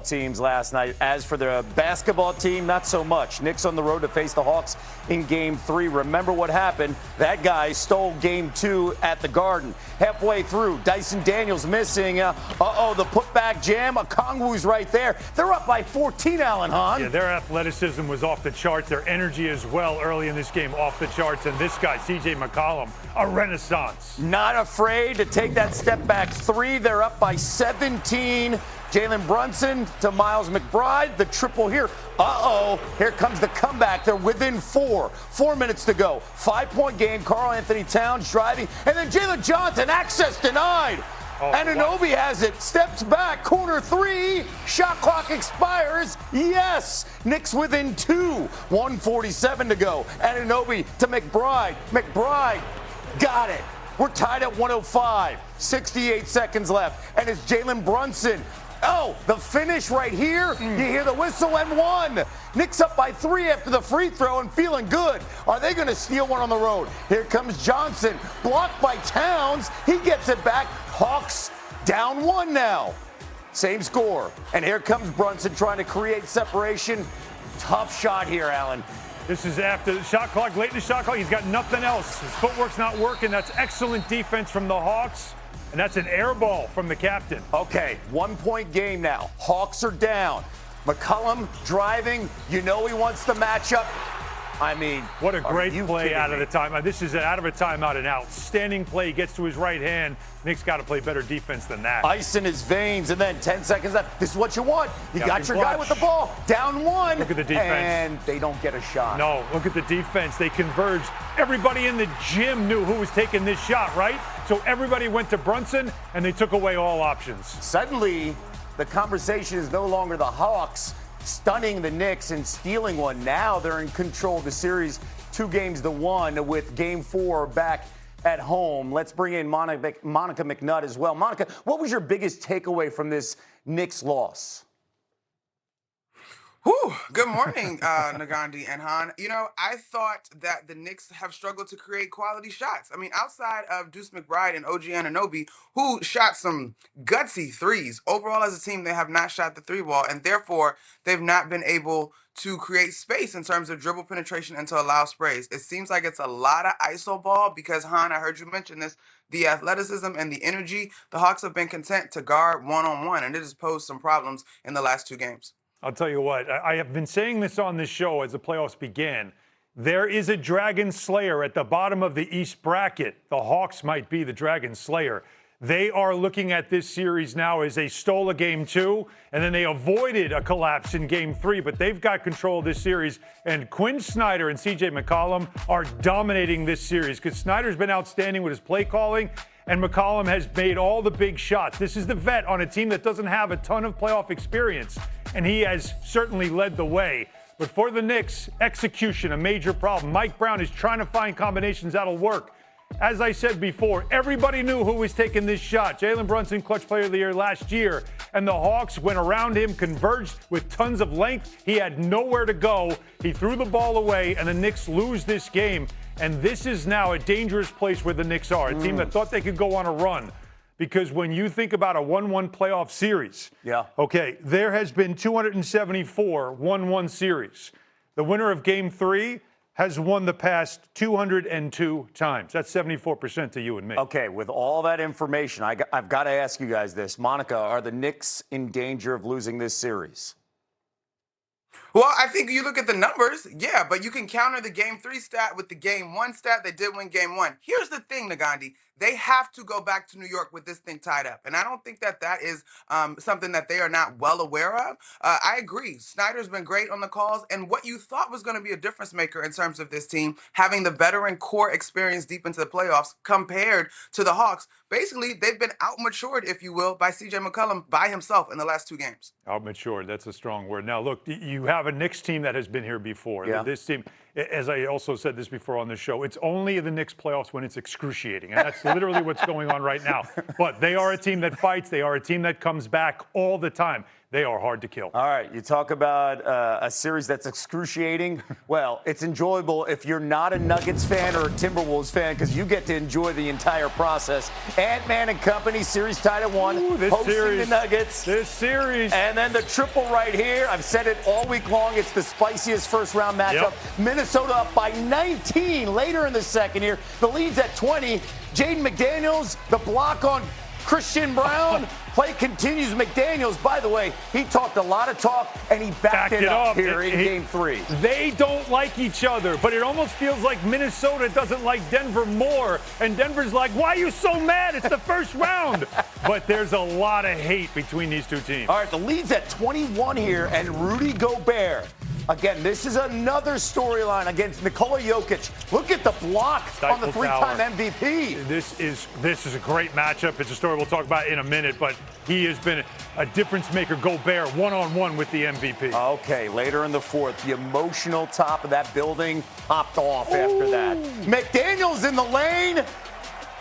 teams last night. As for the basketball team, not so much. Knicks on the road to face the Hawks in Game 3. Remember what happened. That guy stole Game 2 at the Garden. Halfway through, Dyson Daniels missing. The putback jam. Okongwu's right there. They're up by 14, Alan Hahn. Yeah, their athleticism was off the charts. Their energy as well early in this game off the charts. And this guy, CJ Mccollum, a renaissance. Not afraid to take that step back three. They're up by 17. Jalen Brunson to Miles McBride. The triple here. Here comes the comeback. They're within 4. 4 minutes to go. 5-point game. Karl Anthony Towns driving. And then Jalen Johnson. Access denied. Anunoby has it. Steps back. Corner 3. Shot clock expires. Yes. Knicks within 2. 1:47 to go. Anunoby to McBride. McBride got it. We're tied at 105. 68 seconds left. And it's Jalen Brunson. The finish right here. You hear the whistle and 1. Knicks up by 3 after the free throw and feeling good. Are they going to steal one on the road? Here comes Johnson. Blocked by Towns. He gets it back. Hawks down 1 now. Same score. And here comes Brunson trying to create separation. Tough shot here, Alan. This is after the shot clock, late in the shot clock. He's got nothing else. His footwork's not working. That's excellent defense from the Hawks. And that's an air ball from the captain. Okay, 1-point game now. Hawks are down. McCollum driving. You know he wants the matchup. I mean, what a great play out of the timeout. This is out of a timeout, an outstanding play. He gets to his right hand. Knicks got to play better defense than that. Ice in his veins, and then 10 seconds left. This is what you want. You got your guy with the ball. Down 1. Look at the defense. And they don't get a shot. No, look at the defense. They converged. Everybody in the gym knew who was taking this shot, right? So everybody went to Brunson, and they took away all options. Suddenly, the conversation is no longer the Hawks stunning the Knicks and stealing one. Now they're in control of the series 2-1 with Game 4 back at home. Let's bring in Monica McNutt as well. Monica, what was your biggest takeaway from this Knicks loss? Good morning, Nagandi and Hahn. You know, I thought that the Knicks have struggled to create quality shots. I mean, outside of Deuce McBride and OG Anunoby, who shot some gutsy threes, overall as a team, they have not shot the 3-ball, and therefore they've not been able to create space in terms of dribble penetration and to allow sprays. It seems like it's a lot of iso ball because, Hahn, I heard you mention this, the athleticism and the energy, the Hawks have been content to guard one-on-one, and it has posed some problems in the last 2 games. I'll tell you what, I have been saying this on this show as the playoffs began. There is a Dragon Slayer at the bottom of the East bracket. The Hawks might be the Dragon Slayer. They are looking at this series now as they stole a Game 2, and then they avoided a collapse in Game 3, but they've got control of this series. And Quinn Snyder and CJ Mccollum are dominating this series because Snyder's been outstanding with his play calling, and McCollum has made all the big shots. This is the vet on a team that doesn't have a ton of playoff experience, and he has certainly led the way. But for the Knicks, execution, a major problem. Mike Brown is trying to find combinations that'll work. As I said before, everybody knew who was taking this shot. Jalen Brunson, clutch player of the year last year. And the Hawks went around him, converged with tons of length. He had nowhere to go. He threw the ball away, and the Knicks lose this game. And this is now a dangerous place where the Knicks are, a team that thought they could go on a run. Because when you think about a 1-1 playoff series, okay, there has been 274 1-1 series. The winner of Game 3 has won the past 202 times. That's 74% to you and me. Okay, with all that information, I've got to ask you guys this. Monica, are the Knicks in danger of losing this series? Well, I think you look at the numbers, yeah, but you can counter the Game 3 stat with the Game 1 stat. They did win Game 1. Here's the thing, Nagandi. They have to go back to New York with this thing tied up. And I don't think that that is something that they are not well aware of. I agree. Snyder's been great on the calls. And what you thought was going to be a difference maker in terms of this team, having the veteran core experience deep into the playoffs compared to the Hawks, basically they've been outmatured, if you will, by CJ Mccollum by himself in the last 2 games. Outmatured, that's a strong word. Now, look, you have a Knicks team that has been here before. Yeah. This team, as I also said this before on the show, it's only the Knicks playoffs when it's excruciating. And that's literally what's going on right now. But they are a team that fights. They are a team that comes back all the time. They are hard to kill. All right, you talk about a series that's excruciating. Well, it's enjoyable if you're not a Nuggets fan or a Timberwolves fan because you get to enjoy the entire process. Ant-Man and Company, series tied at 1, hosting the Nuggets. This series. And then the triple right here. I've said it all week long. It's the spiciest first-round matchup. Yep. Minnesota up by 19 later in the second here. The lead's at 20. Jaden McDaniels, the block on Christian Brown. Play continues. McDaniels, by the way, he talked a lot of talk, and he backed it up here in Game 3. They don't like each other, but it almost feels like Minnesota doesn't like Denver more. And Denver's like, why are you so mad? It's the first round. But there's a lot of hate between these two teams. All right, the lead's at 21 here, and Rudy Gobert. Again, this is another storyline against Nikola Jokic. Look at the block on the three-time MVP. This is a great matchup. It's a story we'll talk about in a minute, but he has been a difference maker. Gobert one-on-one with the MVP. Okay, later in the fourth, the emotional top of that building popped off after that. McDaniels in the lane.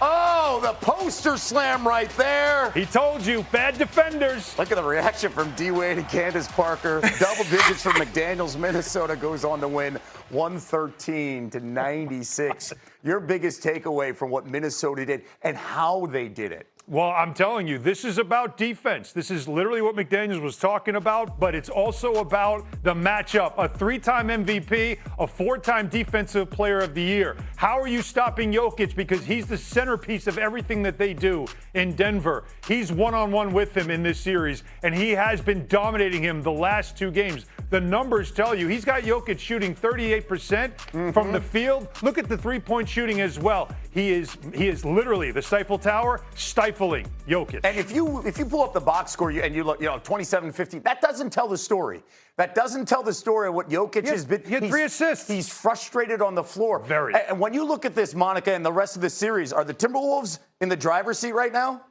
Oh, the poster slam right there. He told you, bad defenders. Look at the reaction from D-Wade and Candace Parker. Double digits from McDaniels. Minnesota goes on to win 113-96. Your biggest takeaway from what Minnesota did and how they did it? Well, I'm telling you, this is about defense. This is literally what McDaniels was talking about, but it's also about the matchup. A 3-time MVP, a 4-time Defensive Player of the Year. How are you stopping Jokic? Because he's the centerpiece of everything that they do in Denver. He's one-on-one with him in this series, and he has been dominating him the last 2 games. The numbers tell you he's got Jokic shooting 38% from the field. Look at the three-point shooting as well. He is literally the Stifle Tower stifling Jokic. And if you pull up the box score and you look, 27-15, that doesn't tell the story. That doesn't tell the story of what Jokic has been. He had 3 assists. He's frustrated on the floor. Very. And when you look at this, Monica, and the rest of the series, are the Timberwolves in the driver's seat right now?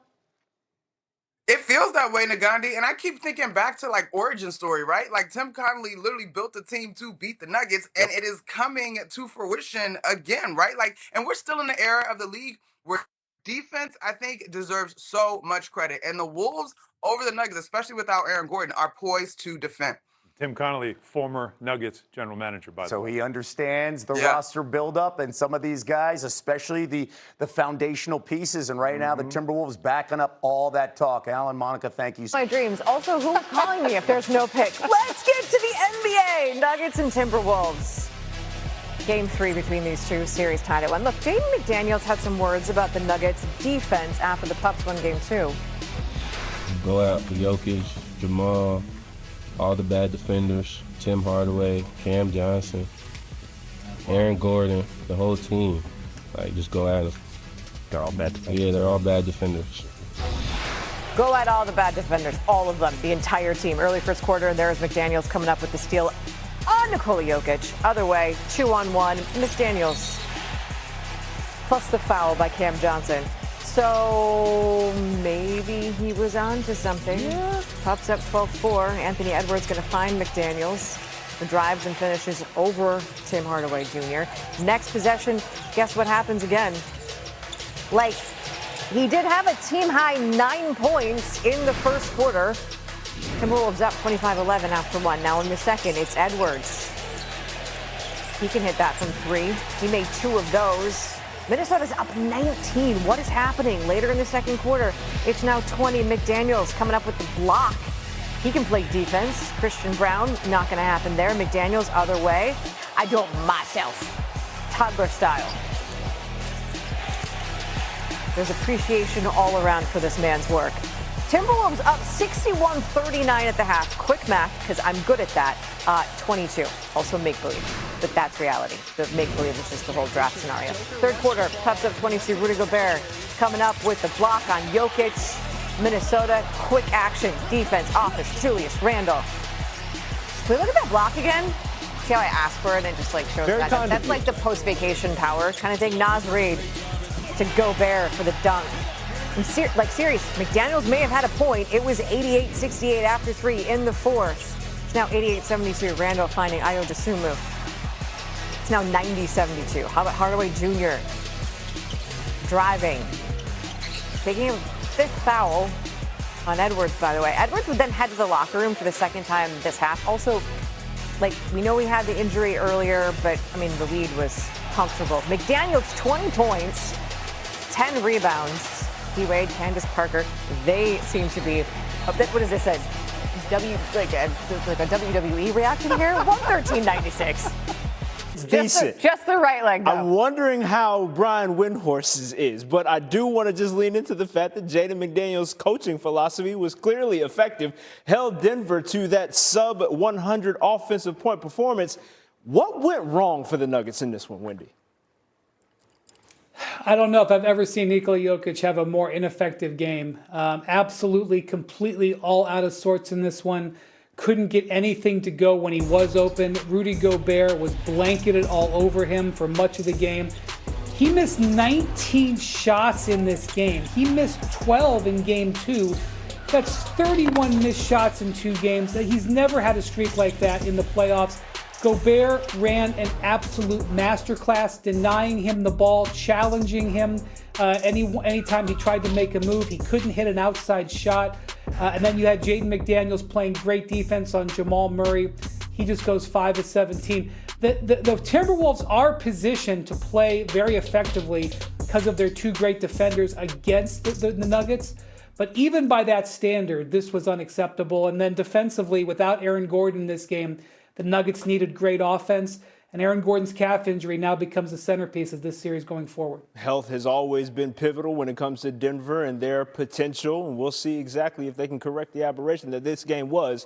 It feels that way, Nagandi, and I keep thinking back to like origin story, right? Like Tim Connelly literally built a team to beat the Nuggets, and it is coming to fruition again, right? Like, and we're still in the era of the league where defense, I think, deserves so much credit, and the Wolves over the Nuggets, especially without Aaron Gordon, are poised to defend. Tim Connelly, former Nuggets general manager, by the way. So he understands the roster buildup and some of these guys, especially the foundational pieces. And right now, the Timberwolves backing up all that talk. Alan, Monica, thank you. My dreams. Also, who's calling me if there's no pick? Let's get to the NBA. Nuggets and Timberwolves. Game 3 between these two, series tied at 1. Look, Jaden McDaniels had some words about the Nuggets' defense after the Pups won Game 2. Go out for Jokic, Jamal, all the bad defenders, Tim Hardaway, Cam Johnson, Aaron Gordon, the whole team. Like, just go at them. They're all bad defenders. Yeah, they're all bad defenders. Go at all the bad defenders, all of them, the entire team. Early first quarter, and there's McDaniels coming up with the steal on Nikola Jokic. Other way, 2-on-1, McDaniels. Plus the foul by Cam Johnson. So maybe he was on to something. Pops up 12-4. Anthony Edwards going to find McDaniels. The drives and finishes over Tim Hardaway Jr. Next possession, guess what happens again? Like, he did have a team-high 9 points in the first quarter. Timberwolves up 25-11 after 1. Now in the second, it's Edwards. He can hit that from 3. He made 2 of those. Minnesota's up 19. What is happening? Later in the second quarter, it's now 20. McDaniels coming up with the block. He can play defense. Christian Brown, not going to happen there. McDaniels, other way. I do it myself. Toddler style. There's appreciation all around for this man's work. Timberwolves up 61-39 at the half. Quick math, because I'm good at that. 22. Also make-believe. But that's reality. The make-believe is just the whole draft scenario. Third quarter, Pups up 22. Rudy Gobert coming up with the block on Jokic. Minnesota, quick action, defense, offense, Julius Randle. Can we look at that block again? See how I asked for it and it just like shows that? That's like the post-vacation power kind of thing. Naz Reid to Gobert for the dunk. Serious, McDaniels may have had a point. It was 88-68 after 3 in the fourth. It's now 88-72. Randall finding Ayo Dosunmu. It's now 90-72. How about Hardaway Jr. driving, taking a fifth foul. on Edwards, by the way. Edwards would then head to the locker room for the second time this half. Also, like, we know we had the injury earlier, but, I mean, the lead was comfortable. McDaniels, 20 points, 10 rebounds. D-Wade, Candace Parker, they seem to be a bit, what does this say? Like a WWE reaction here? 113.96. It's decent. Just the right leg, though. I'm wondering how Brian Windhorst's is, but I do want to just lean into the fact that Jaden McDaniels' coaching philosophy was clearly effective, held Denver to that sub-100 offensive point performance. What went wrong for the Nuggets in this one, Wendy? I don't know if I've ever seen Nikola Jokic have a more ineffective game. Absolutely, completely all out of sorts in this one. Couldn't get anything to go when he was open. Rudy Gobert was blanketed all over him for much of the game. He missed 19 shots in this game. He missed 12 in game 2. That's 31 missed shots in 2 games. He's never had a streak like that in the playoffs. Gobert ran an absolute masterclass, denying him the ball, challenging him. Anytime he tried to make a move, he couldn't hit an outside shot. And then you had Jaden McDaniels playing great defense on Jamal Murray. He just goes 5 of 17. The Timberwolves are positioned to play very effectively because of their 2 great defenders against the Nuggets. But even by that standard, this was unacceptable. And then defensively, without Aaron Gordon in this game, the Nuggets needed great offense, and Aaron Gordon's calf injury now becomes the centerpiece of this series going forward. Health has always been pivotal when it comes to Denver and their potential, and we'll see exactly if they can correct the aberration that this game was